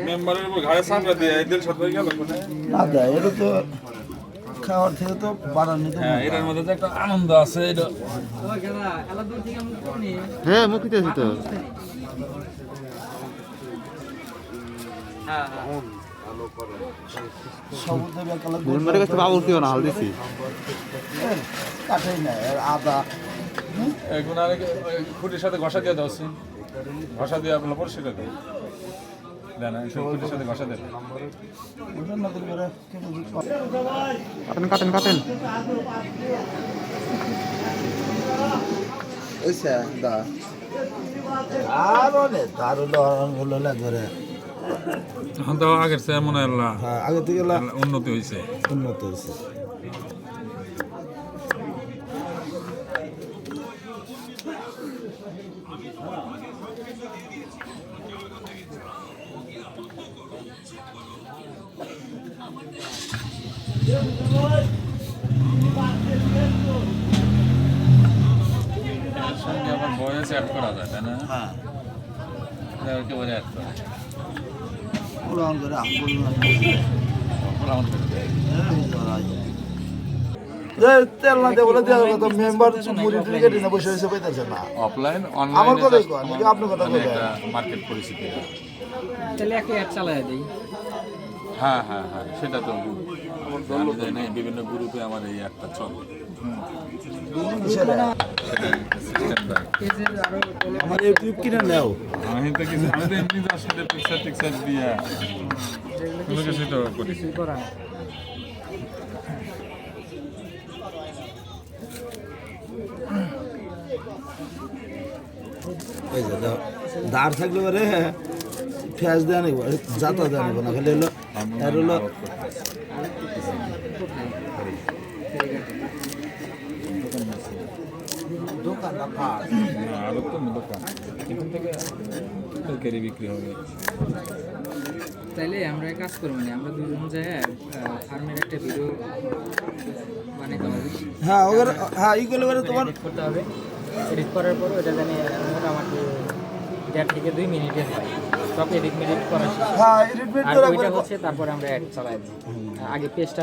মেম্বারের ঘাড়ে চাপড়া দিয়ে দিল সব হয়ে গেল না দেয় এটা তো খাওয়ার থেকে তো বাড়ানি তো এটার মধ্যে তো একটা আনন্দ আছে এটা হ্যাঁ মুখিতে আছি তো মরে গেছে বাবুর কেউ না হাল দিছি কাটাই না আদা এখন আরে খুঁটির সাথে ঘষা দিয়ে দাও ঘষা দিয়ে আপনার পরিষ্কার দিই দেন খুঁটির সাথে ঘষা দিয়ে কাটেন কাটেন এখন তো আগের চেয়ে মনে হয় আগে থেকে উন্নতি হয়েছে উন্নত হয়েছে সঙ্গে আবার বয়স অ্যাড করা যায় তাই না? হ্যাঁ একেবারে অ্যাড করা পুরান করে তেল না দেবো তো মেম্বার মুড়ি টুড়ি কেটে না বসে বসে পাইতেছে না অফলাইন আমার কথাই অনলাইনে কয় আপনার কথা বলে মার্কেট পরিস্থিতি তাহলে একটা অ্যাড চালায় দিই হ্যাঁ হ্যাঁ হ্যাঁ সেটা তো আমি জানি না, বিভিন্ন গ্রুপে আমার এই একটা চলে আমার ইউটিউব কিনে নেও আমি তো কিছু আমি তো এমনি তার সাথে পিকচার টিকচার দিয়ে কোনো কিছু তো করি এই যে দাঁড় থাকলে পরে ফেস দেওয়া নেব যাতা দেওয়া নেব না খালি হলো আর হলো আরো তো দোকান এখান থেকে তরকারি বিক্রি হবে তাইলে আমরা এক কাজ করবো না আমরা দুজন যাই ফার্মের একটা ভিডিও বানাইতে হবে হ্যাঁ ওগুলো হ্যাঁ এইগুলো পরে তোমার এডিট করতে হবে এডিট করার পর ওটা জানি মোটামুটি 1.5 থেকে 2 মিনিটের হয় সব এডিট মেডিট করা শেষ হ্যাঁ এডিট আর করে ওইটা হচ্ছে তারপরে আমরা অ্যাড চালাই দিই আগে পেজটা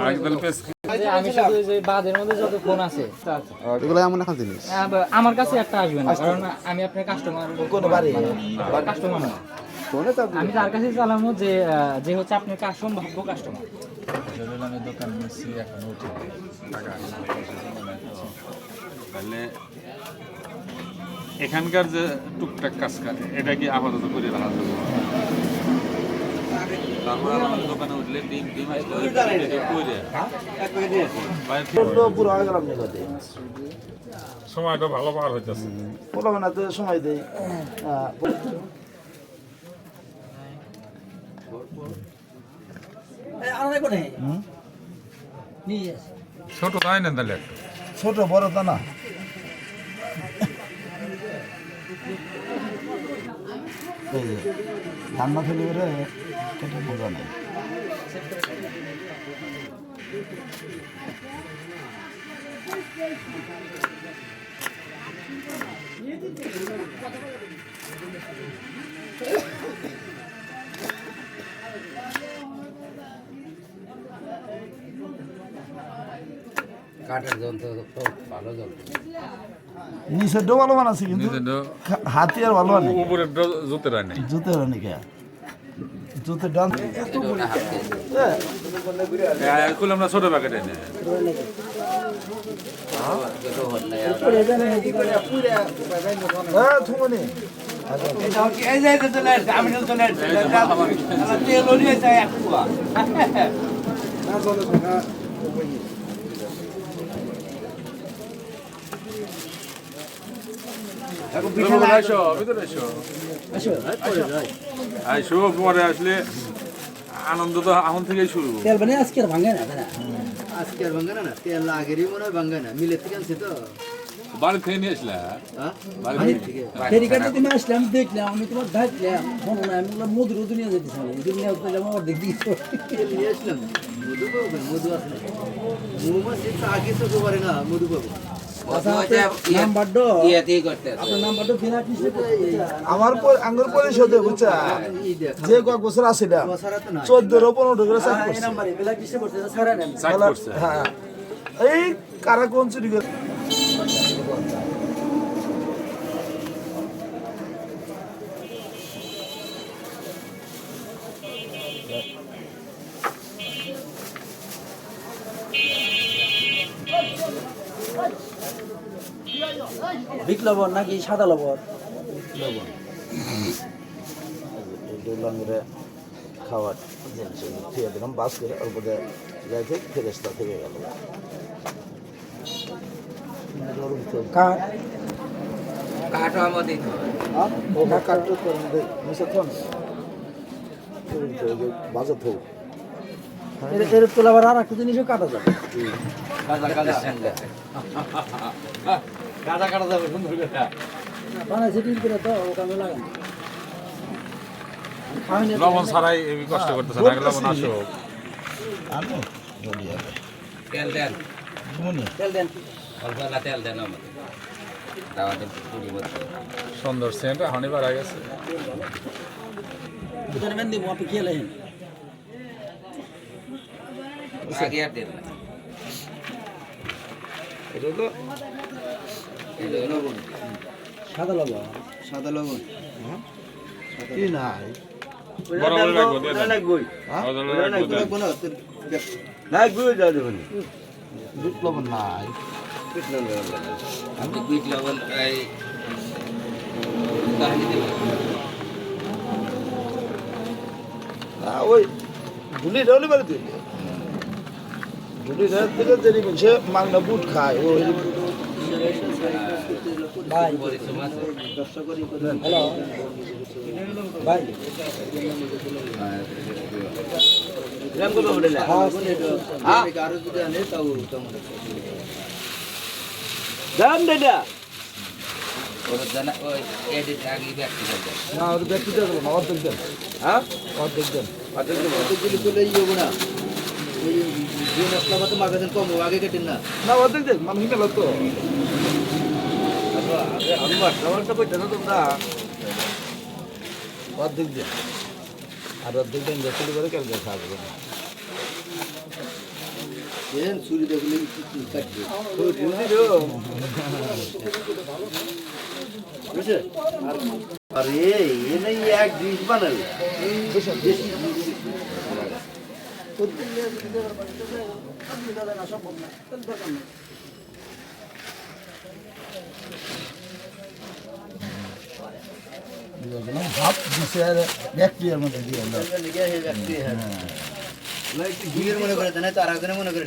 আগে পেজ আমি শুধু যে বাদের মধ্যে যত ফোন আছে এগুলো এমন একটা জিনিস আমার কাছে একটা আসবে না কারণ আমি আপনার কাস্টমার কোন বাড়ি কাস্টমার না আমি তার কাছে চালামো যে যে হচ্ছে আপনার সম্ভাব্য কাস্টমার আমি দোকান নিচ্ছি এখন উঠে টাকা তাহলে এখানকার যে টুকটাক কাজ করে এটা কি আপাতত করে রাখা যাবে তারপর আমার দোকানে উঠলে ডিম আসলে পুরো হয়ে গেলাম নিকটে সময়টা ভালো পার হইতেছে পুরো না তো সময় দেই ছোট তাই না তাহলে ছোট বড় তা না রান্না ফেলে করে কেটে বোঝা নেই কাঠের যন্ত্র ভালো যন্ত্র নিচের ডো ভালো বানাচ্ছি কিন্তু হাতি আর ভালো বানাই উপরে জুতে রায় নাই জুতে রানি কে জুতে ডান খুলে আমরা ছোট প্যাকেটে নেই হ্যাঁ থুমনি পরে আসলে আনন্দ তো এখন থেকেই শুরু তেল মানে আজকে আর ভাঙে না আজকে আর ভাঙে না তেল আগেরই মনে হয় ভাঙে না মিলের থেকে আনছে তো বাড়ি থেকে নিয়ে আসলে ফেরিঘাটে তুমি আসলাম দেখলাম আমি তোমার দেখলাম শোনো না আমি বললাম মধুর দুনিয়া যেতেছিলাম দুনিয়া পেলাম আবার দেখি তেল নিয়ে আসলাম মধু আছে মৌমাছি আগে চোখে পারে না মধু পাবো আমার আঙ্গুর পরিশোধে বুঝছা যে কয়েক বছর আসিলাম 14-15 করে সাইড করছে হ্যাঁ এই কারা কোন চুরি করে বিট লবণ নাকি সাদা লবণ ডুলাঙ্গরে খাওয়ার জিনিস খেয়ে দিলাম বাস করে অল্প যাইতে ফেরেস্তা থেকে গেল বাজার থাকুক এর তোলাবার আর একটা জিনিসও কাটা যাবে কাটা কাটা যাবে সুন্দর করে বানাইছে টিন করে তো ওখানে লাগান লবণ ছাড়াই এই কষ্ট করতেছে না লবণ আসো আনো জলদি হবে তেল দেন মনি তেল দেন অল্প না তেল দেন আমাদের দাওয়াতের পুরি মধ্যে সুন্দর সেন্ট হানি বাড়া গেছে দুজনে মেন দিব আপনি খেয়ে লেন আগে আর দেন না এটা তো এটা লবণ সাদা লবণ সাদা লবণ কি নাই বড় বড় রাখবো দিয়ে দেন হ্যাঁ বড় বড় রাখবো দেন দুধ লবণ নাই আপনি কুইট লবণ এই কাহিনী দেবেন ওই ধুলি ঢালি বাড়ি তুই ধুলি ঢাল থেকে যদি বলছে মাংনা বুট খায় ওই ভাই পরিশ্রম আছে হ্যালো ভাই গ্রাম কত হোটেল হ্যাঁ আর যদি আনে তাও তেমন দাম দেনা ওর জানা ওই এডিট আগে ব্যক্তি করবে না ওর ব্যক্তিটা গেল না অর্ধেক দেন হ্যাঁ অর্ধেক দেন অর্ধেক দিলে চলে যাবো না ওই যে মশলা মতো মাগাছেন কম আগে কেটেন না না অর্ধেক দেন মানুষ গেল তো আমি মশলা করতে না তোমরা অর্ধেক দেন আর অর্ধেক দেন যা চুরি করে কালকে খাওয়া যাবে না দেন ছুরি দেখলে কাটবে বুঝছে আরে এ নাই এক ডিশ বানাবে ভাত দিছে আর ব্যাকটেরিয়ার মধ্যে দিয়ে আমরা ঘির মনে করে না তার আগে মনে করে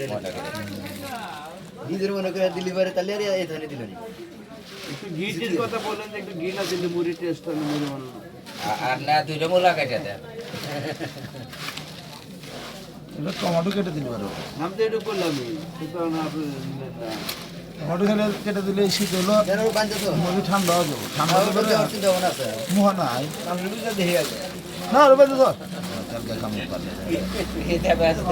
ঘির মনে করে দিলি পারে তাহলে আর এই ধানে দিল ঘির কথা বলেন যে একটু ঘি না দিলে মুড়ি টেস্ট হবে মুড়ি বানানো আর না দুইটা মূলা কেটে দেন এটা টমেটো কেটে দিতে পারো আমি তো এটা করলাম টমেটো কেটে দিলে শীত হলো মুড়ি ঠান্ডা হবে ঠান্ডা হবে মুহা নাই না ওর বাজে তো কালকে খামো পারলে এটা